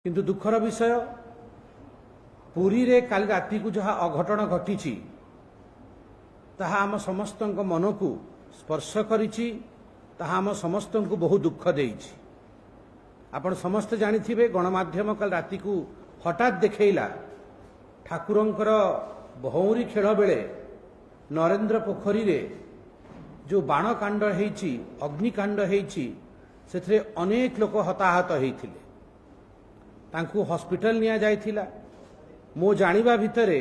किंतु दुखर विषय पुरी रे काली राति को जहाँ अघटन घटी ताहा आम समस्त मन को स्पर्श करिछि, ताहा आम समस्त को बहुत दुख देइछि। आपण समस्त जानिथिबे गणमाध्यम काल राति को हठात देखैला ठाकुरंकर भौरी खेल बेले नरेंद्र पोखरी रे जो बाण कांड हेइछि, अग्निकांड हेइछि, सेथरे अनेक लोक हताहत हेइथिले। तांकु हॉस्पिटल निया जाइथिला। मो जानिबा भितरे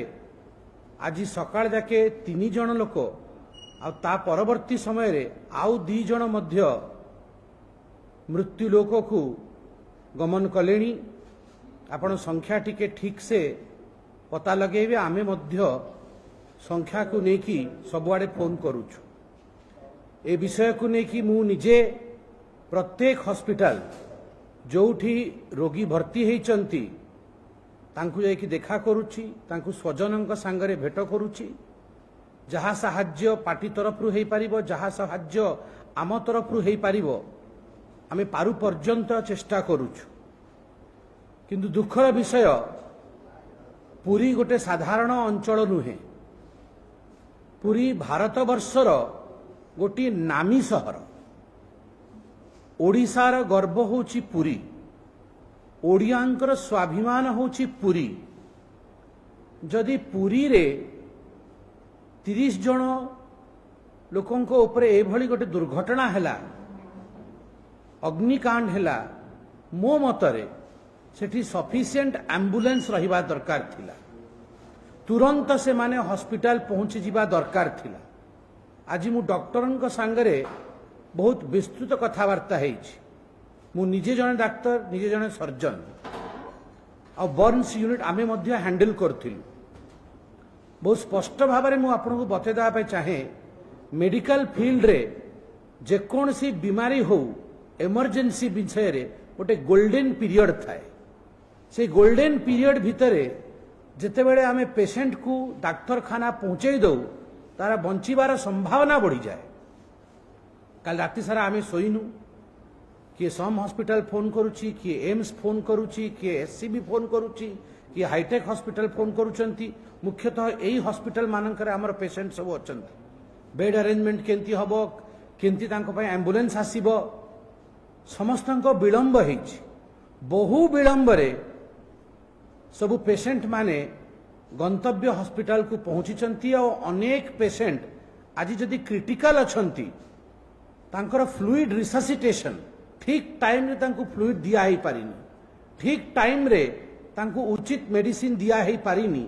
आज सकाळ जाके 3 जण लोक आ ता परवर्ती समय रे आउ 2 जण मध्य मृत्यु लोक को गमन कलेनी। आपण संख्या टिके ठीक से पता लगेबे। आमे मध्य संख्या को नेकी सबुआडे फोन करूछु। ए विषय को नेकी मु निजे प्रत्येक हॉस्पिटल जोठी रोगी भर्ती हेइचंती तांकु जाइकी देखा करूची, तांकु स्वजनंक सांगरे भेट करूची। जहा साहाय्य पार्टी तरफ रु हेइ पारिबो, जहा साहाय्य आम तरफ रु हेइ पारिबो, आमे पारु पर्यंत चेष्टा करूछु। किंतु दुखर विषय पुरी गोटे साधारण अंचल नुहे। पुरी भारत वर्षर गोटे नामी सहर। ओडिशार गर्व होची पुरी, ओडियांकर स्वाभिमान होची पुरी। जदि पुरी रे 30 जन लोकंको ऊपर एभली गोटे दुर्घटना हैला, अग्निकांड हैला, मो मतरे सेठी सफिशिएंट एम्बुलेंस रहिबा दरकार थिला। तुरंत से माने हॉस्पिटल पहुंची जिबा दरकार थिला। आज मु डॉक्टरंक सांगरे बहुत विस्तृत कथबार्ता हेछि। मु निजे जने डाक्टर, निजे जने सर्जन आ बर्न्स यूनिट आमे मध्य हैंडल करथिलु। बहुत स्पष्ट भाव में मुझे आपको बतईदा चाहे मेडिकल फील्ड रे जे कौन सी बीमारी हो इमरजेंसी विषय रे गोटे गोल्डन पीरियड थाए। से गोल्डन पीरियड भितर जितेबले आमे पेशेंट को डाक्तरखाना पहुंचे दो तारा बंचीबार संभावना बढ़ी जाए। कल राति सारा आमे सोइनु। किए सम हॉस्पिटल फोन करुची, किए एम्स फोन करुची, किए एससीबी फोन करुची, किए हाईटेक हॉस्पिटल फोन करुचंती। मुख्यतः यही हॉस्पिटल मानकर आमर पेशेंट सब अछंती। बेड अरेंजमेंट केंती हबो, केंती तांको पय एम्बुलेंस आसीबो, समस्तंको विलंब हेछि। बहु विलंब रे सब पेशेंट माने गंतव्य हॉस्पिटल को पहुंचीचंती। और अनेक पेशेंट आज जदि क्रिटिकल अछंती तांकर फ्लूइड रिससिटेशन ठीक टाइम रे तांको फ्लूइड दिया ही पारिनी, ठीक टाइम रे तांको उचित मेडिसिन दिया ही पारिनी।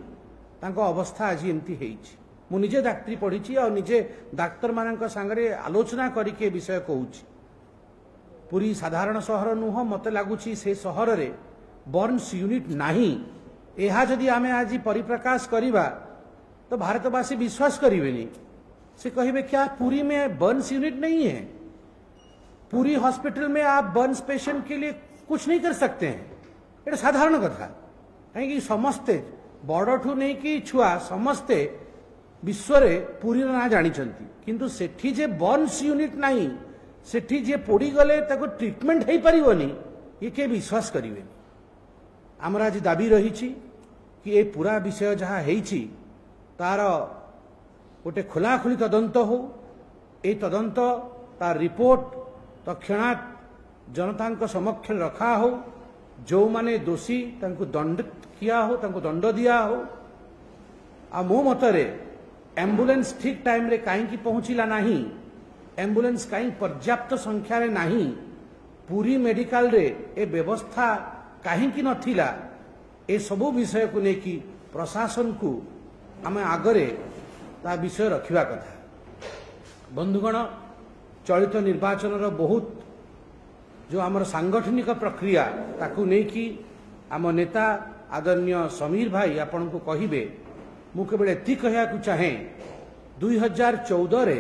तांको अवस्था आज एमती हेछि। मु निजे डाक्टरी पढ़ी और निजे डाक्तर मानक सांगरे आलोचना करके विषय कहूछि। पूरी साधारण सहर नुह, मते लागुछि से सहर रे बर्न्स यूनिट नाही। एहा जदि आमे आज परिप्रकाश करिबा तो भारतवासी विश्वास करिवेनी। से कहिबे क्या पुरी में बर्न्स यूनिट नहीं है? पूरी हॉस्पिटल में आप बर्न्स पेशेंट के लिए कुछ नहीं कर सकते हैं। ये साधारण कथा कहीं समस्ते बड़ठू नहीं कि छुआ समस्ते विश्व रे पूरी ना जानी किंतु सेठी जे बर्न्स यूनिट नहीं, सेठी जे पोड़ी गले ताको ट्रीटमेंट हो पारिबनी, ये के विश्वास करिवे। आमर आज दाबी रही कि ये पूरा विषय जहाँ हेछि तार गोटे खोलाखोली तदंत हो। ए तदंत तार रिपोर्ट तक्षणात जनता समक्ष रखा हो। जो माने दोषी तांको दंडित किया हो, तांको दंड दिया हो। आ मो मतरे एम्बुलेंस ठीक टाइम रे कहीं पहुंचला नहीं, एम्बुलेंस कहीं पर्याप्त संख्या रे नहीं, पूरी मेडिकल रे ए व्यवस्था कहीं नथिला। ए सबु विषय को लेकी प्रशासन को आम आगरे ता विषय रखिबा कथा। बंधुगण, चलित निर्वाचन रो बहुत जो आमर सांगठनिक प्रक्रिया ताकू नेकी आम नेता आदरणीय समीर भाई आपन को कहिबे। मु केवल एति कहया को चाहे 2014 रे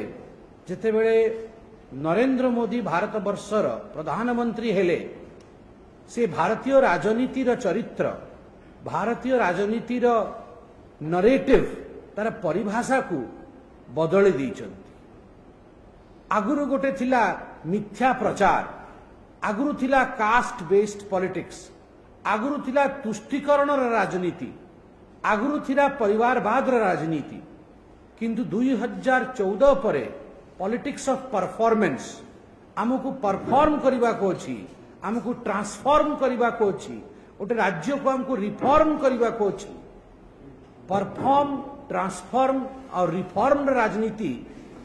जेतेबेले नरेंद्र मोदी भारत वर्षर प्रधानमंत्री हेले, से भारतीय राजनीतिर चरित्र, भारतीय राजनीतिर नरेटिव तार परिभाषा को बदली देइछन्ति। आगुरु गोटे थिला मिथ्या प्रचार, आगुरु थिला कास्ट बेस्ड पॉलिटिक्स, आगुरु थिला तुष्टिकरण राजनीति, आगुरु थिला परिवारवाद राजनीति, किंतु 2014 पर पॉलिटिक्स ऑफ परफॉर्मेंस आमको परफॉर्म करने को अच्छी, आमको ट्रांसफॉर्म करने को अच्छी, गोटे राज्य को आमको रिफॉर्म करने को अच्छी। परफॉर्म, ट्रांसफॉर्म और रिफॉर्म राजनीति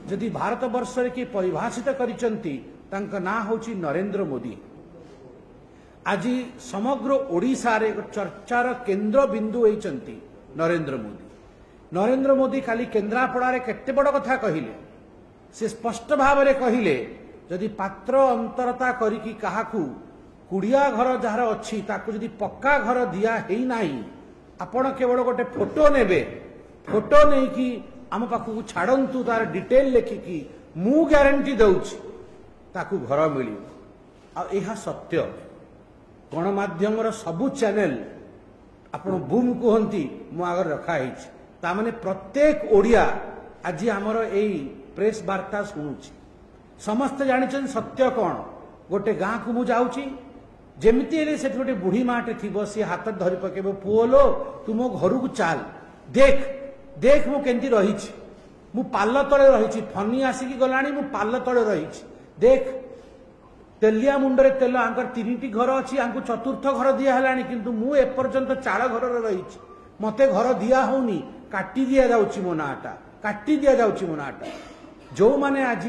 जदि भारत वर्ष के परिभाषित करिसंती तांका ना होची नरेंद्र मोदी। आज समग्र ओडिशा रे चर्चार केंद्र बिंदु होइचंती नरेंद्र मोदी। नरेंद्र मोदी खाली केन्द्रापड़ा केते बड़ कथा कहिले, से स्पष्ट भाव में कहिले जदि पात्र अंतरता करिकी काहाकू कुड़िया घर जार अच्छी ताकू जदि पक्का घर दिया हेई नाही, आपण केवल गोटे फोटो नेबे, फोटो नहीं कि आम पाखक छाड़ू तार डिटेल लेखिकी मु ग्यारंटी दउछि ताकू घर मिली। आ सत्य गणमाध्यम सबु चैनल आपण बूम कहती मु आगर रखा तामाने प्रत्येक ओडिया आज आमर एई प्रेस वार्ता शुणुछि। समस्त जानिछन सत्य कौन। गोटे गाँ को मु जाउछि, जेमिति हेले सेठी गोटे बुढ़ी माटे थिबो, सी हाथ धरि पकेबो, पुओलो तुम घर को चाल, देख देख मु केंती रहिछि, मु पाल तळे रहिछि, फनी आसिकी गलाणी मु पाल तळे रहिछि, देख तेलिया मुंडरे तेल आंकर 3टी घर अछि, आंकु चतुर्थ घर दिया हलाणी, किंतु मु एपर्यंत चाळ घर रहिछि, मते घर दिया होनी, काटी दिया जाउछि मो नाटा, काटी दिया जाउछि मो नाटा। जो माने आज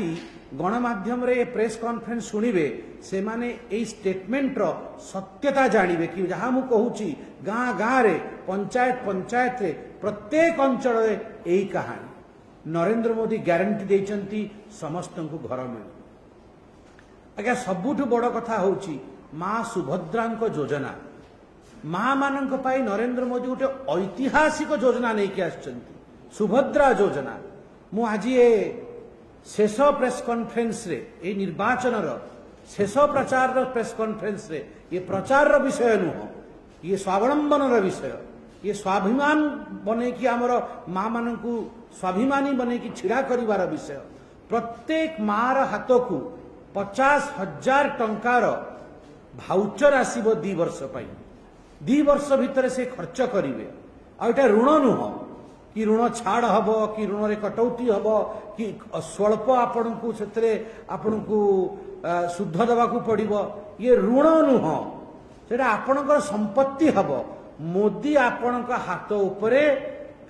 गणमाध्यम रे प्रेस कॉन्फ्रेंस शुणिबे से माने ए स्टेटमेंट रो सत्यता जानिबे कि जहां मु कहूची गाँ गाँ रे पंचायत पंचायत रे प्रत्येक अंचल रे एई कहानी। नरेंद्र मोदी ग्यारंटी देइचंती समस्त को घर मिल। आज्ञा सबुठु बड़ कथा होची मां सुभद्रांको योजना। मां मानंक पाई नरेंद्र मोदी गोटे ऐतिहासिक योजना नहीं कि आछंती, सुभद्रा योजना। मु आज ये शेष प्रेस कॉन्फ्रेंस रे ए निर्वाचन शेष प्रचार प्रेस कॉन्फ्रेंस रे ये प्रचार विषय नुह, ये स्वावलंबन विषय, ये स्वाभिमान बने कि आमर मां मान को स्वाभिमानी बने कि छिड़ा करिवार विषय। प्रत्येक मार हाथ को 50,000 टंकार भाउचर आसीबो 2 वर्ष पाई। 2 वर्ष भितर से खर्च करिवे। आ एटा ऋण नुह कि ऋण छाड़ हम कि ऋण रे कटौती हम कि स्वल्प आपण को सेतरे आपण को शुद्ध दवा को पड़िबो, ये ऋण नुह, सेटा आपणकर संपत्ति हम। मोदी आपण हाथ उपरे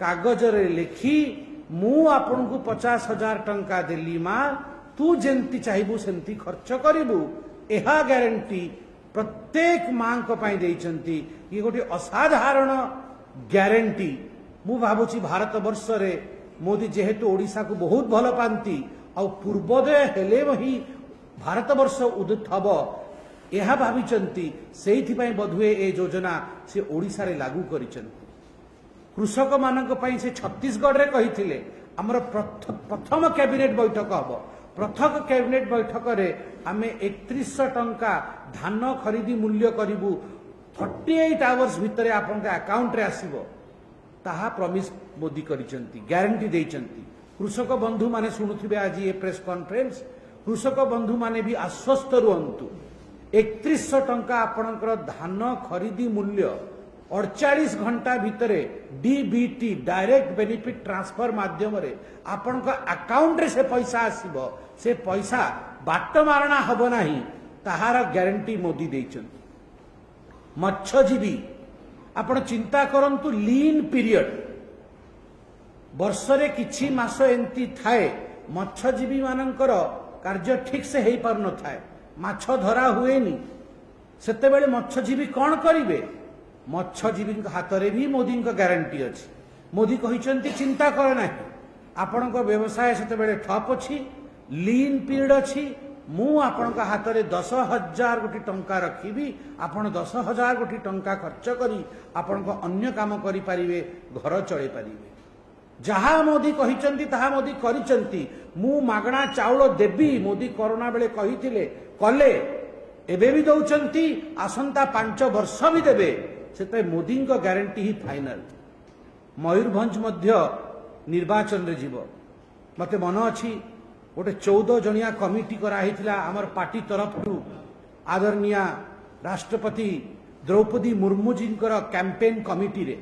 कागज रे लिखि मु आपण को 50,000 टंका देली मां, तू जेंती चाहबू सेंती खर्च करिबू, एहा ग्यारंटी प्रत्येक मां को पाई देइचंती। ये गोटे असाधारण ग्यारंटी। मु भाबुची भारत वर्ष रे मोदी जेहेतु ओडिशा को बहुत भल पांती आ पूर्वोदय हेले ही भारत वर्ष उदित हब यह भाविचंती, सेहिथि पई बधुए ए योजना से ओडिशा रे लागू करिचंती। कृषक मानक पई से छत्तीसगढ़ रे कहिथिले हमर प्रथम कैबिनेट बैठक हब। प्रथम कैबिनेट बैठक रे आमे 3100 टंका धान खरीदी मूल्य करिबू, 48 आवर्स भितर आपन अकाउंट रे आसीबो, ताहा प्रमिस मोदी करिसंती, ग्यारंटी देइचंती। कृषक बंधु माने सुनुथिबे आज ये प्रेस कॉन्फ्रेंस, कृषक बंधु माने भी आश्वस्त रुहंतु। 3100 टंका आपनकर धान खरीदी मूल्य 48 घंटा भितरे डीबीटी डायरेक्ट बेनिफिट ट्रांसफर माध्यम रे आपनका अकाउंट रे से पैसा आसीबो, से पैसा बाट मारणा हबो नाही, ताहार ग्यारंटी मोदी देइचंती। मत्स्यजीवी आपण चिंता करंतु, लीन पीरियड वर्षरे किछि मास एंती थाए मत्स्यजीवी मानकर कार्य ठीक से हेई पार न थाए, माछ धरा हुएनी, सेते बेले मत्स्यजीवी कौन करिवे? मत्स्यजीवी हाथ रे भी मोदी ग्यारंटी अछि। मोदी कहिसंती चिंता कर नाही, आपणक व्यवसाय सेते बेले ठप अछि, लीन पीरियड अछि, मु आपणक हाथ रे 10,000 कोटी टंका रखिबी, आपण 10,000 कोटी टंका खर्च करी आपणक अन्य काम करि परिवे, घर चले परिवे। जहा मोदी कहिचंती ताहा मोदी करिचंती। मु मागणा चाउल देबी मोदी कोरोना बेले कहिथिले, कले, एबे भी दउचंती, आसंता 5 वर्ष भी देबे, सेते मोदी को ग्यारंटी ही फाइनल। मयूरभंज मध्य निर्वाचन रे जीव। मते मन अछि गोटे 14 जनिया कमिटी करा हिथिला हमर पार्टी तरफ आदरणीय राष्ट्रपति द्रौपदी मुर्मू जी कैंपेन कमिटी रे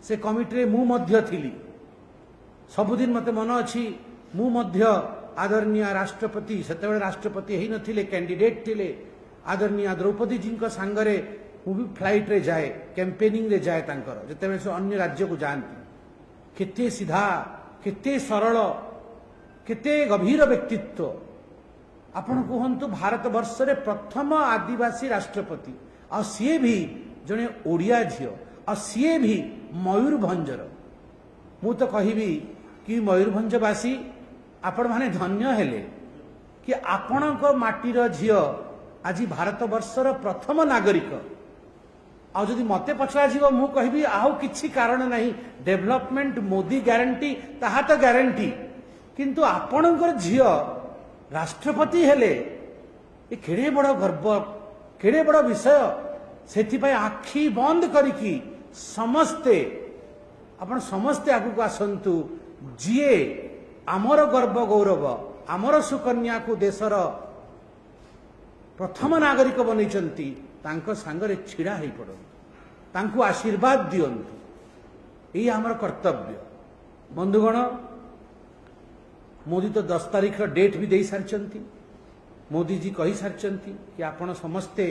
से कमिटी रे मु मध्य थिली सबुदिन मते मन अछि मु मध्य आदरणीय राष्ट्रपति सेतेबेले राष्ट्रपति हेई नथिले कैंडिडेट थिले आदरणीय द्रौपदी जी सांगरे मु भी फ्लाइट रे जाए कैंपेनिंग रे जाए तांकर जेतेबेले से अन्य राज्य को जानती केते सीधा केते सरल केते गभीर व्यक्तित्व आपण कहतु भारत वर्ष रे प्रथम आदिवासी राष्ट्रपति आ सीए भी जने ओडिया झियो आ सीए भी मयूरभंजर मु तो कहबी कि मयूरभंजवासी आपण माने धन्य हेले कि आपणक माटीर झियो आज भारत वर्षर प्रथम नागरिक आ जदि मते पचरा जीव मु कहबी आउ किछि कारण नहीं डेवलपमेंट मोदी ग्यारंटी ताहा तो ग्यारंटी किंतु आपणकर झियो राष्ट्रपति हेले ए केड़े बड़ गर्व केड़े बड़ विषय सेथिपाई आखि बंद करिकी समस्ते आपण समस्ते आगु को आसंतु जिए आमर गर्व गौरव आमर सुकन्या को देशर प्रथम नागरिक बनैचंती तांको सांगरे छिड़ा हेई पड़ो तांको आशीर्वाद दियंतु यही आमर कर्तव्य बंधुगण मोदी तो 10 तारीख डेट भी दे सारी मोदी जी कही सारी कि आपण समस्ते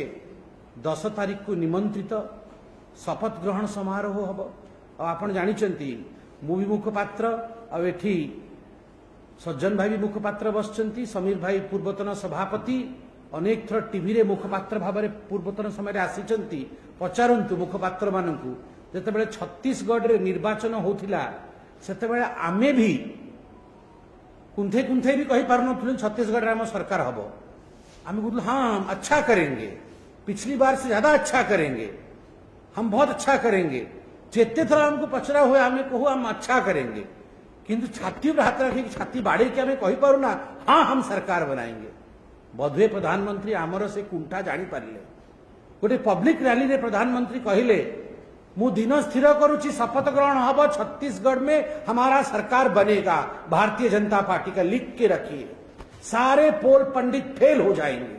10 तारीख को निमंत्रित शपथ ग्रहण समारोह हम आपण जानी मु भी मुखपात्र आठी सज्जन भाई भी मुखपात्र बसचंती समीर भाई पूर्वतन सभापति अनेक थर टीवी रे मुखपात्र भाव में पूर्वतन समय आसी पचारंतु मुखपात्र मानू जिते छत्तीसगढ़ रे निर्वाचन होतिला सेतेबेले आमे भी कुंथे कुंथे भी कही पार छत्तीसगढ़ में सरकार हम आम कहते हाँ अच्छा करेंगे पिछली बार से ज्यादा अच्छा करेंगे हम बहुत अच्छा करेंगे जिते थर हमको पचरा हुए आम कहू हम अच्छा करेंगे किंतु छाती पर हाथ रखी छाती बाड़े के आम कही पारुना हाँ हम सरकार बनाएंगे बधुए प्रधानमंत्री आमर से कुंठा जानी पारे गोटे पब्लिक रैली रे प्रधानमंत्री कहले मु दिन स्थिर करुच्ची शपथ ग्रहण हब छत्तीसगढ़ में हमारा सरकार बनेगा भारतीय जनता पार्टी का लिख के रखिए सारे पोल पंडित फेल हो जाएंगे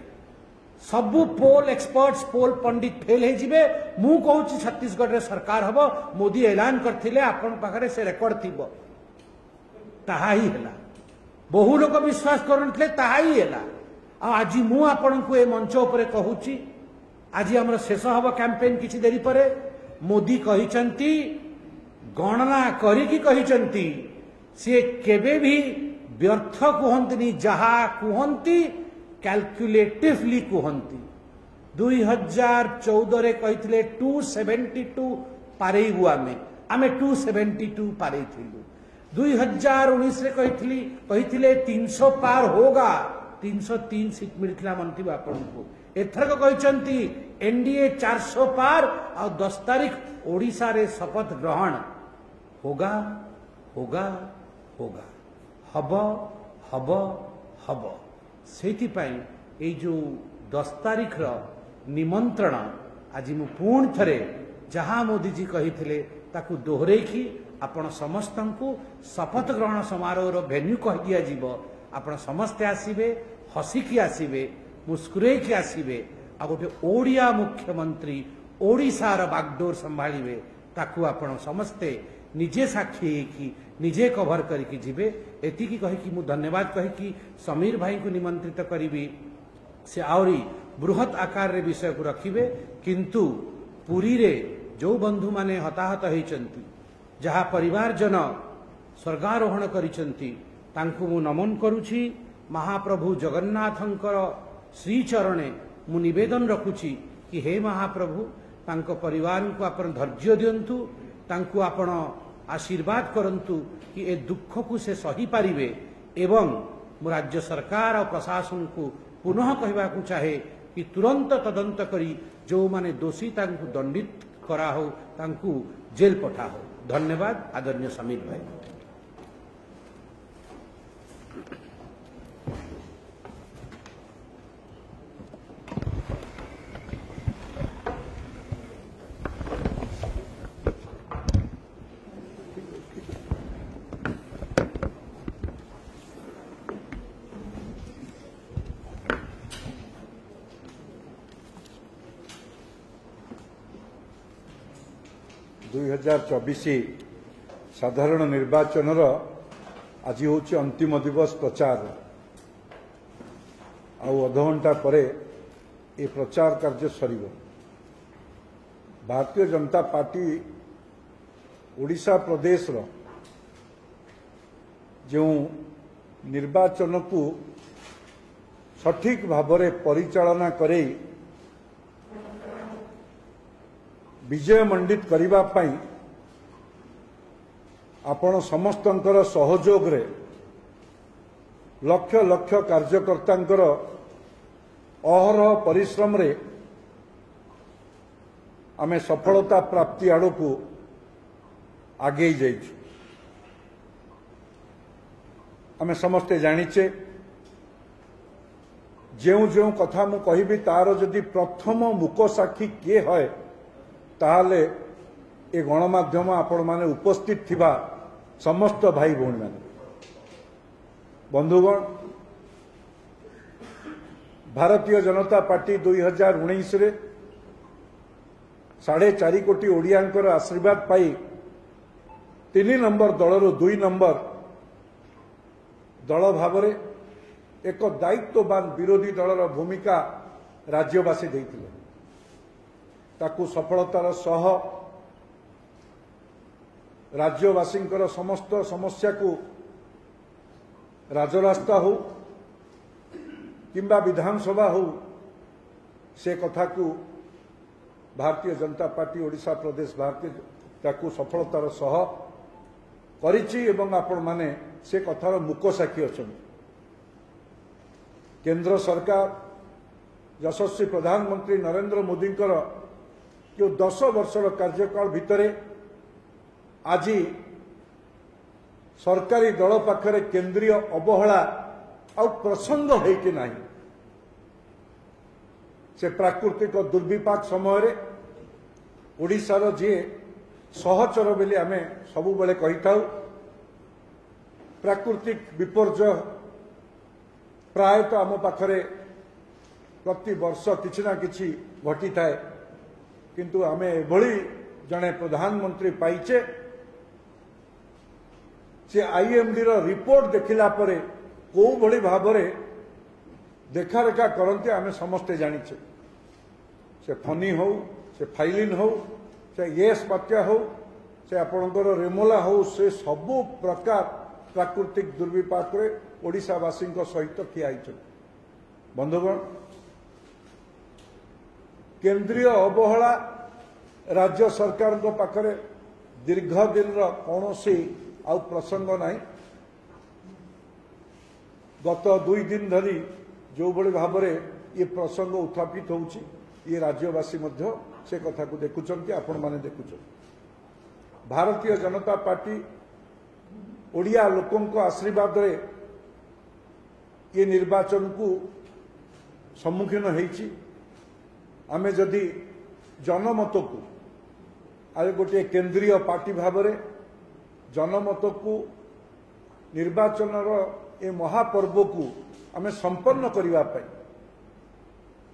सबू पोल एक्सपर्ट्स पोल पंडित फेल हो जिवे मु कहूँ छत्तीसगढ़ रे सरकार हब मोदी ऐलान करथिले आपण पाखरे से रेकर्ड थिबो ताहा ही हैला बहु लोक विश्वास करनथले ताहा ही हैला आज मु आपण को ए मंच उपरे कहूची आज हमर शेष हब कैंपेन किछि देरी परे मोदी कहिचंती गणना करिकी कहिचंती से केबे भी व्यर्थ कहंतनी जहा कहंती कैलकुलेटिवली कहंती 2014 रे कहिथिले 272 पारेइबु आमे 272 पारेइथिलु 2019 रे कहिथिले 300 पार होगा 303 सीट मिलथिला मनथिबा आपनको एथरक कहिचंती एनडीए 400 पार और 10 तारीख ओडिशा रे शपथ ग्रहण होगा होगा होगा हब हब हब सेति पाई ए जो 10 तारीख रो निमंत्रण आज मु पूर्ण थरे जहां मोदी जी कहिथिले ताकू दोहरेखी आपण समस्तंकु शपथ ग्रहण समारोह रो वेन्यू कह दिया जीवो आपण समस्ते आसीबे हसिकी आसीबे मुस्कुरेकी आसीबे आ गोटे ओडिया मुख्यमंत्री ओडिशार बागडोर संभाळिबे ताकू आपण समस्ते निजे साक्षी की निजे कवर करके जीवे एतिकी कहिकी मु धन्यवाद कहिकी समीर भाई को निमंत्रित करी से आवरी बृहत आकार रे विषय को रखिबे किंतु पुरी रे जो बंधु माने हताहत होइचंती जहा परिवार जन स्वर्गारोहण करिचंती तांकु मु नमन करूची महाप्रभु जगन्नाथंकर श्री चरणे मु निवेदन रखुची कि हे महाप्रभु तांको परिवार को आपण धैर्य दियंतु तांको आपण आशीर्वाद करंतु कि ए दुख को से सही पारिबे एवं मु राज्य सरकार और प्रशासन को पुनः कहबा को चाहे कि तुरंत तदंत करी जो माने दोषी तांको दंडित करा हो तांको जेल पठा हो। धन्यवाद आदरणीय समीर भाई। 2024 साधारण निर्वाचन आज हूँ अंतिम दिवस प्रचार अध घंटा पर ये प्रचार कार्य सर। भारतीय जनता पार्टी ओडिशा प्रदेश जो निर्वाचन को सठिक भाव में परिचालना करे विजय मंडित करने पाई आपण समस्तंकर सहयोग रे लक्ष लक्ष कार्यकर्तांकर अहरह परिश्रम रे आमे सफलता प्राप्ति आड़ को आगे जाइछु। आमे समस्ते जानिचे जो जो कथा मु कहिबी तार जदि प्रथम मुक साक्षी किए है ताहले ए गणमाध्यम आपण माने उपस्थित थिबा समस्त भाई भौणी माने बंधुगण भारतीय जनता पार्टी 2019 रे 4.5 कोटी ओडियांकर आशीर्वाद पाई 3 नंबर दलर 2 नंबर दल भाव में एक दायित्ववान विरोधी दलर भूमिका राज्यवासी देइथिले ताकू सफलतार सह राज्यवासी समस्त समस्या को राजरास्ता हो किंबा विधानसभा हो से कथा को भारतीय जनता पार्टी ओडिशा प्रदेश भारतीय ताकू सफलतार सह करिछि एवं आपण माने से कथार मुक साक्षी अछन। केंद्र सरकार यशस्वी प्रधानमंत्री नरेंद्र मोदी जो 10 वर्षर कार्यकाल भितरे आज सरकारी दल पाखरे केंद्रीय अवहेला आ प्रसंग है कि नहीं से प्राकृतिक दुर्विपाक समय ओडिशार जी सहचर बोली आम सबु बेले कही था प्राकृतिक विपर्यय प्रायतः आम पाखरे प्रति वर्ष किछि ना किछि घटी थाए किंतु आम एभली जड़े प्रधानमंत्री पाइचे से आईएमडी रो रिपोर्ट देखिला परे को भली भाव में देखा रेखा करते आम समस्ते जानिचे से फनी हो से फाइलिन हो से येस बात्या हो से आपणकर रेमोला हो से सबु प्रकार प्राकृतिक दुर्विपाक रे ओडिशावासी सहित ठिया बंधुगण केंद्रीय अवहेला राज्य सरकार पाखरे दीर्घ दिन कौन आउ प्रसंग नहीं गत 2 दिन धरी जो बड़ी भाव में ये प्रसंग उत्थापित होउछि ये राज्यवासी मध्य से कथा को देखुचंती आपण माने देखुचंती। भारतीय जनता पार्टी ओडिया लोकों को आशीर्वाद रे ये निर्वाचन को सम्मुखीन होइछि। आमे जदि जनमत को आरे गोटे केंद्रीय पार्टी भाव में जनमत को निर्वाचन ए महापर्व को आमे संपन्न करने पाई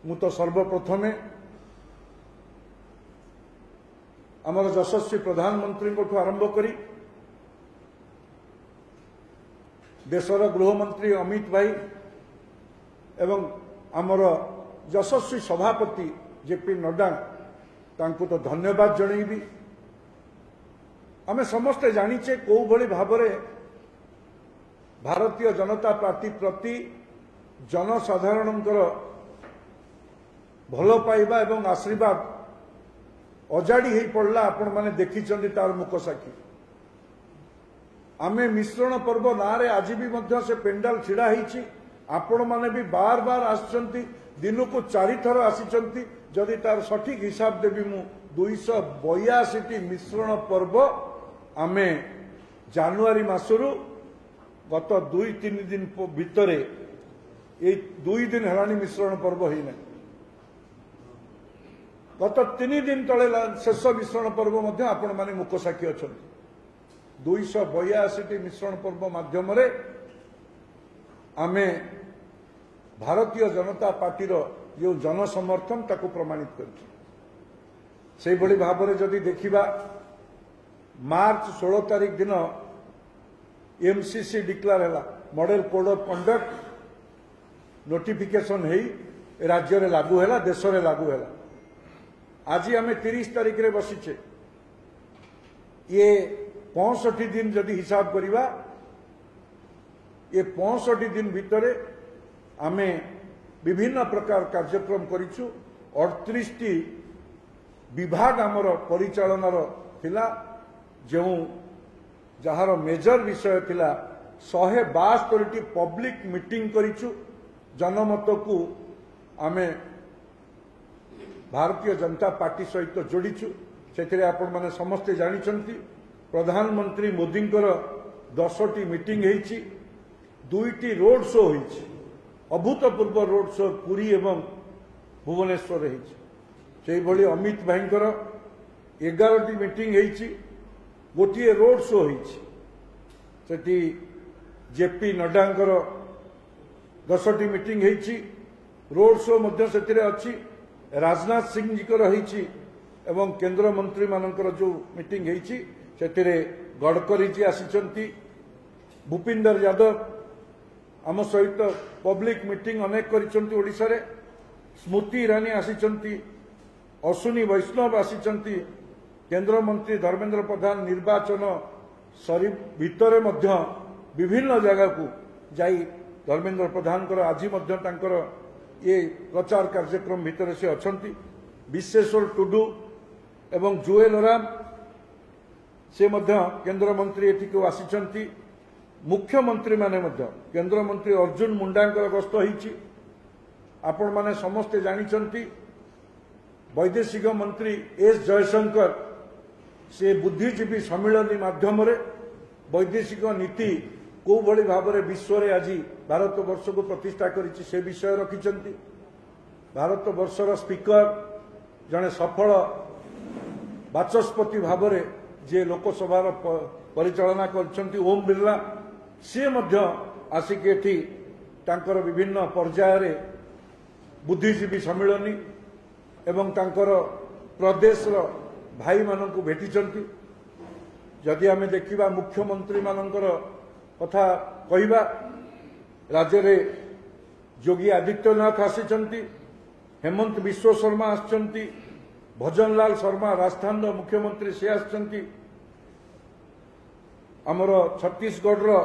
मु तो सर्वप्रथमे आमर यशस्वी प्रधानमंत्री को आरंभ करी देशर गृहमंत्री अमित भाई एवं आमर यशस्वी सभापति जेपी नड्डा तांको तो धन्यवाद जनईबी। आमे समस्ते जानिचे को भली भाव में भारतीय जनता पार्टी प्रति जनसाधारणंकर भल पाइबा एवं आशीर्वाद अजाड़ी हो पड़ला आपण माने देखिचंदी तार मुक साक्षी। आमे मिश्रण पर्व ना रे आज भी मध्य से पेंडाल छिड़ा होईछि आपण माने भी बार बार आसचंती दिन को 4 थर आसीचंती जदि तार सठिक हिसाब देवी मु 282 मिश्रण पर्व आमे जानुआरी मासरू गत 2-3 दिन भितरे ये 2 दिन हेलानी मिश्रण पर्व होई ना गत 3 दिन तले शेष मिश्रण पर्व मध्य आपण माने मुक साक्षी अछंती। 282 मिश्रण पर्व माध्यम रे आमे भारतीय जनता पार्टी जो जनसमर्थन ताको प्रमाणित कर भाव में जदि देखा मार्च 16 तारीख दिन एमसीसी डिक्लेयर है model code of conduct notification है राज्य रे लागू है देश रे लागू है। आज आम 30 तारीख रे बसीचे ये 65 दिन जदि हिसाब करिबा ये 65 दिन भितर आमे विभिन्न प्रकार कार्यक्रम करिछु 38 विभाग आमर परिचालनार थिला जो जहार मेजर विषय थिला 172 पब्लिक मीटिंग करिछु जनमत को आमे भारतीय जनता पार्टी सहित जोड़ीछु से आपण माने समस्ते जानिछंती प्रधानमंत्री मोदींकर 10टी मीटिंग हेछि 2टी रोड शो होइछि अभूतपूर्व रोड शो पुरी एवं भुवनेश्वर हेछि से भली अमित भाईंकर 11टी मीटिंग हेछि गोटे रोड शो होइछि सेठी जेपी नड्डांकर 10टी मीटिंग हेछि रोड शो मध्य सेतिरे अछि राजनाथ सिंह जी को रही एवं केंद्र मंत्री मानकर जो मीटिंग हेछि सेतिरे गडकरी जी आसीचंती भूपिंदर यादव आम सहित पब्लिक मीटिंग अनेक करिसंती ओडिसा रे स्मृति ईरानी आसीचंती अश्विनी वैष्णव आसीचंती केंद्र मंत्री धर्मेंद्र प्रधान निर्वाचन सरी भितरे मध्य विभिन्न जगह को जाई धर्मेंद्र प्रधान कर आज मध्य तांकर ये प्रचार कार्यक्रम भितर से अछंती विश्वेश्वर टुडू एवं जुएल ओराम से मध्य केंद्र मंत्री एठी को आसीचंती मुख्यमंत्री माने मध्य केंद्र मंत्री अर्जुन मुंडांकर गस्त होईची आपण माने समस्ते जानिचंती वैदेशिक मंत्री एस जयशंकर से बुद्धिजीवी सम्मेलन माध्यम रे वैदेशिक नीति को भली भाव में विश्व रे आज भारत वर्ष को प्रतिष्ठा करिछि से विषय रखिचंती भारत वर्षर स्पीकर जने सफल बाचस्पति भाव में जे लोकसभा परिचालना करछंती ओम बिरला से मध्य आसिक एठी तांकर विभिन्न पर्याय रे बुद्धिजीवी सम्मेलन एवं तांकर प्रदेश भाई मानक भेटिचंती जदि आमे देखिबा मुख्यमंत्री मानकर कथा कहिबा राज्य रे योगी आदित्यनाथ आसीचंती हेमंत विश्व शर्मा आछंती भजनलाल शर्मा राजस्थान मुख्यमंत्री से आछंती आमर छत्तीसगढ़ रो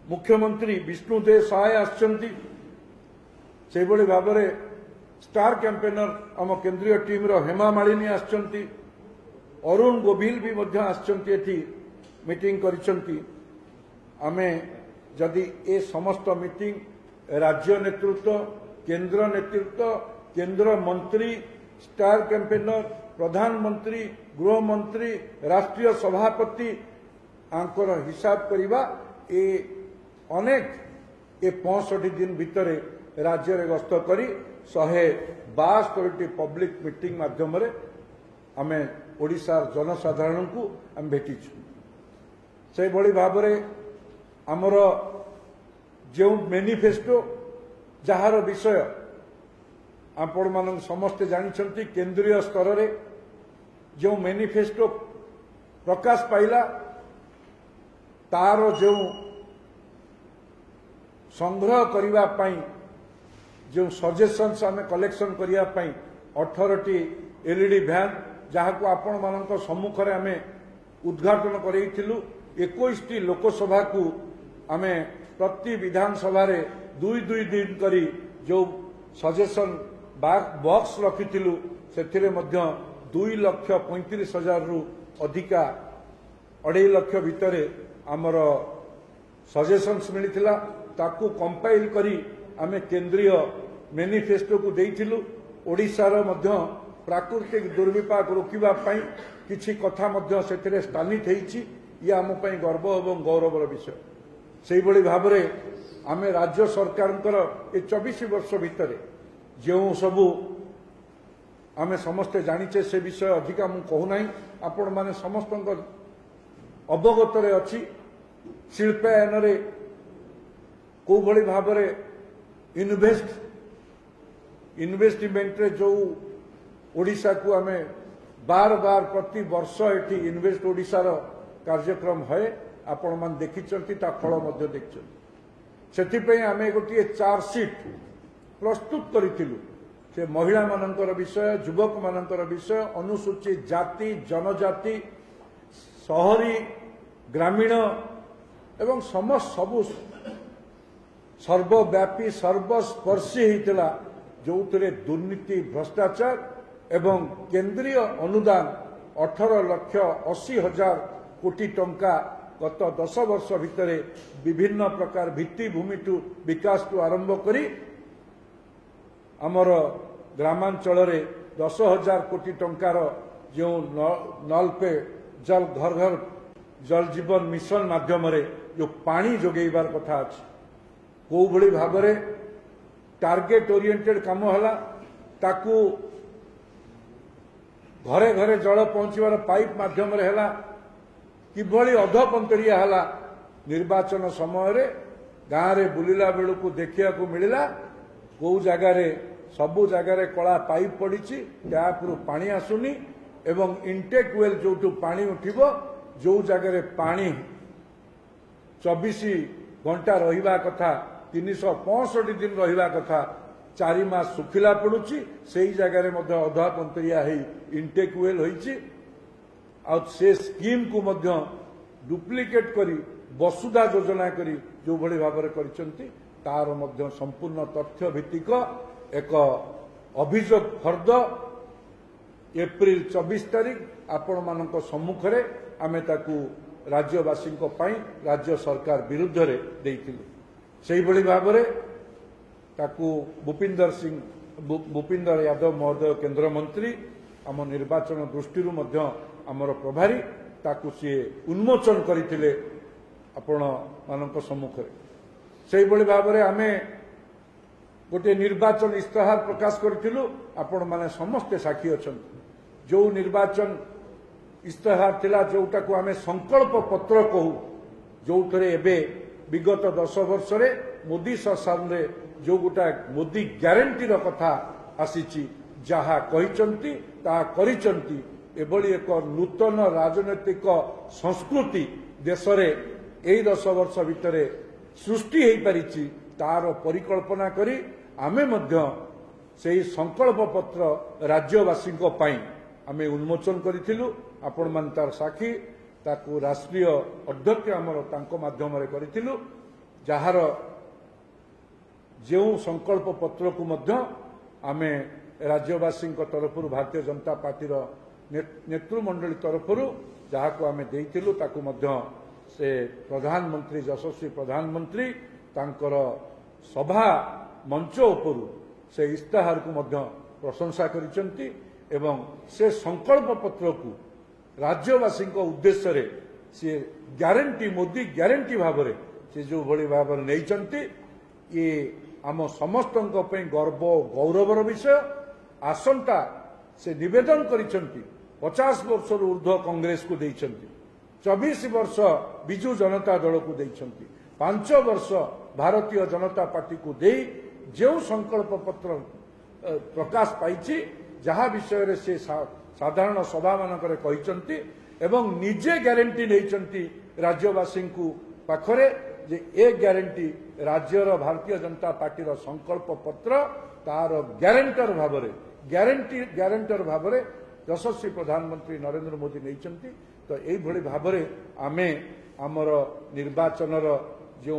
मुख्यमंत्री विष्णुदेव साय आछंती से बड़ी भाव में स्टार कैंपेनर आम केंद्रीय टीम रो हेमा मालिनी आछंती अरुण गोविल भी मध्य आछंती एठी मीटिंग करिसंती आमे जदि ए समस्त मीटिंग राज्य नेतृत्व केंद्र नेतृत्व केंद्र मंत्री स्टार कैंपेनर प्रधानमंत्री गृहमंत्री राष्ट्रीय सभापति आंकर हिसाब करिबा ए अनेक ए 65 दिन भितर राज्य रे गस्त करी 172 पब्लिक मीटिंग माध्यम रे आमे ओडिसा जनसाधारण को आम भेटिछु से भली भाव में आमर जो मैनिफेस्टो जार विषय आपण मान समस्ते जानिछंती केंद्रीय स्तर रे जो मैनिफेस्टो प्रकाश पाइला तार जो संग्रह करिवा पई जो सजेशंस आमे कलेक्शन करिया पई 18टी एलईडी वैन जहाको आपण मानक सम्मुख रे आमे उद्घाटन करैथिलु 21टी लोकसभा को आमे प्रति विधानसभा रे 2 दिन करी जो सजेशन बॉक्स रखिथिलु सेथिरे मध्य 2,35,000 रु अधिका 2.5 लाख भितरे आमर सजेशंस मिलिथिला ताकू कंपाइल करी आमे केंद्रीय मैनिफेस्टो को देइथिलु ओडिसा रो मध्य प्राकृतिक दुर्विपाक रोकिबा पई किछि कथा मध्य सेथिरे स्थानित हेछि ये आम पई गर्व एवं गौरवर विषय से भली भाव में आमे राज्य सरकारंकर ए 24 वर्ष भितर जो सबू आमे समस्ते जानिचे से विषय अधिका मु कहूना आपण माने समस्त अवगत रे अछि शिल्पायन रे को भली भाव में इन्वेस्टमेंट रे जो ओडिशा को आमे बार बार प्रति वर्ष एटी इन्वेस्ट ओडिशार कार्यक्रम है आपण मान देखिचंती ता फल मध्य देखिचंती सेथिपई आमे गोटे चार्जसीट प्रस्तुत करिथिलु से महिला मानकर विषय युवक मानकर विषय अनुसूचित जाति जनजाति शहरी ग्रामीण एवं समस्त सबु सर्वव्यापी सर्वस्पर्शी होता जो दुर्नीति भ्रष्टाचार एवं केंद्रीय अनुदान 18,80,000 कोटी टंका गत 10 वर्ष भितर विभिन्न प्रकार भित्तिभूमि टू विकास टू आरंभ करी आमर ग्रामांचल 10,000 कोटी टंकार जो नल पे जल घर घर जल जीवन मिशन माध्यम जो पानी जोगेबार कथा अच्छी कौ भली भाव टार्गेट ओरिएंटेड काम है ताकू घरे घरे जल पहुंचवार पाइप माध्यम है किभली अधपंतरिया है निर्वाचन समय गाँव रे बुलिला बेलू को देखा मिलला कौ जगार सबु जगार कला पाइप पड़ी टैप रु पानी आसुनी एवं इंटेक वेल जो पानी उठिबो जो जगार पानी 24 घंटा रहिबा कथा 365 दिन रहिबा कथा 4 मास सुखिला पड़ुची से जगार अधा पंतरिया इंटेक वेल होईची आ से स्कीम को मध्य डुप्लिकेट करी वसुधा योजना करी जो भली भाव करिसंती तार मध्य संपूर्ण तथ्य भित्तिक एक अभियोग फर्द एप्रिल 24 तारीख आपण मानक सम्मुख रे आमे ताकू राज्यवासी राज्य सरकार विरुद्ध रे देइथिलु सेही भली भाव रे ताकू भूपिंदर यादव महोदय केंद्र मंत्री आम निर्वाचन दृष्टि मध्य आमर प्रभारी ताकू सी उन्मोचन करथिले आपण मानक सम्मुख रे सेही भली भाव रे आमे गोटे निर्वाचन इस्ताहार प्रकाश करथिलु आपण माने समस्त साक्षी अछंती जो निर्वाचन इस्ताहार थिला जोटा को आमे संकल्प पत्र कहू जो थरे एबे विगत 10 वर्ष रे मोदी सरकार रे जो गोटा मोदी ग्यारंटी रो कथा आसीची जहा कहिचंती ता करिचंती एभली एक नूतन राजनैतिक संस्कृति देश रे एई 10 वर्ष भितर सृष्टि हेई परिची तार परिकल्पना करी आमे मध्य सेही संकल्प पत्र राज्यवासी आमे उन्मोचन करिथिलु आपण मान तार साक्षी ताकू राष्ट्रीय अध्यक्ष आमर तांको माध्यम रे करिथिलु जहार जो संकल्प पत्र को मध्य आमे राज्यवासी तरफ भारतीय जनता पार्टी नेतृमंडली तरफ जहा को आमे देइथिलु ताकू मध्य से प्रधानमंत्री यशस्वी प्रधानमंत्री तांकर सभा मंच उपरु से इस्ताहार को मध्य प्रशंसा करिसंती एवं से संकल्प पत्र को राज्यवासी उद्देश्य रे से ग्यारंटी मोदी ग्यारंटी भाव से जो भली भाव नहीं ये आम समस्त गर्व गौरवर विषय आसंता से निवेदन करिसंती 50 वर्ष ऊर्ध्व कांग्रेस को देइसंती 24 वर्ष बिजू जनता दल को देइसंती 5 वर्ष भारतीय जनता पार्टी को दे जो संकल्प पत्र प्रकाश पाई जहा विषय रे से साधारण सभा मानकर कहिसंती एवं निजे ग्यारंटी नहीं राज्यवासी पाखरे जे ए ग्यारंटी राज्यर भारतीय जनता पार्टी संकल्प पत्र तार ग्यारंटर भाव ग्यारंटर भाव यशस्वी प्रधानमंत्री नरेंद्र मोदी नहीं तो यही भाव आमे आमर निर्वाचन जो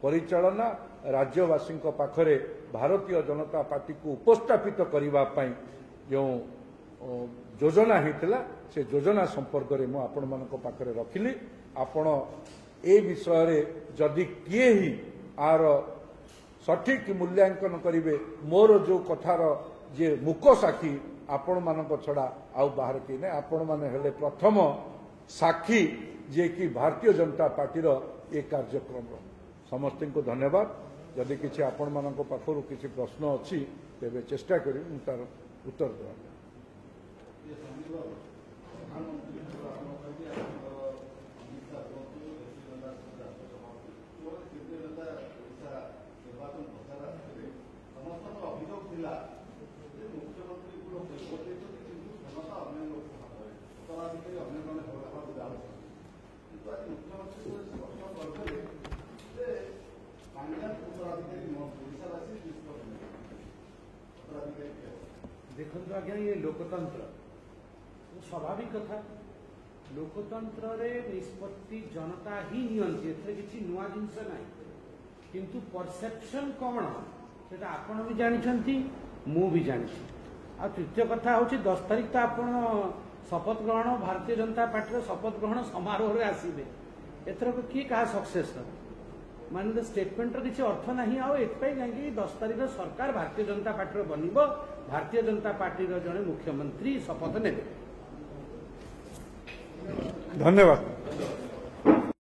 परिचालना राज्यवासी पाखरे भारतीय जनता पार्टी को उपस्थापित करने जो योजना होता से योजना संपर्क में मुझे आपण मान पाखरे रखिली आपण ए विषय रे जदि किए ही आर सठिक मूल्यांकन करेंगे मोर जो कथार जे मुक साक्षी आपण मान छड़ा आउ बाहर किए ना आपण मैंने हेले प्रथम साक्षी जे कि भारतीय जनता पार्टी ये कार्यक्रम समस्त को धन्यवाद जदि किसी आपण मान पाखर किसी प्रश्न अच्छी तेरे चेष्टा करी तार उत्तर देवा देखो आज्ञा ये लोकतंत्र स्वाभाविक कथा लोकतंत्र रे निष्पत्ति जनता ही नियंती एथरे किछि नुआ जिंस नाही किंतु परसेप्शन कौन से आपण भी जानते मु भी जानी आ तृतीय कथा हूँ 10 तारिख तो आप शपथ ग्रहण भारतीय जनता पार्टी शपथ ग्रहण समारोह रे आसीबे एथर किए क्या सक्सेस माने स्टेटमेंट किसी अर्थ ना आपाई 10 तारिख सरकार भारतीय जनता पार्टी बनब भारतीय जनता पार्टी जड़े मुख्यमंत्री शपथ ने धन्यवाद।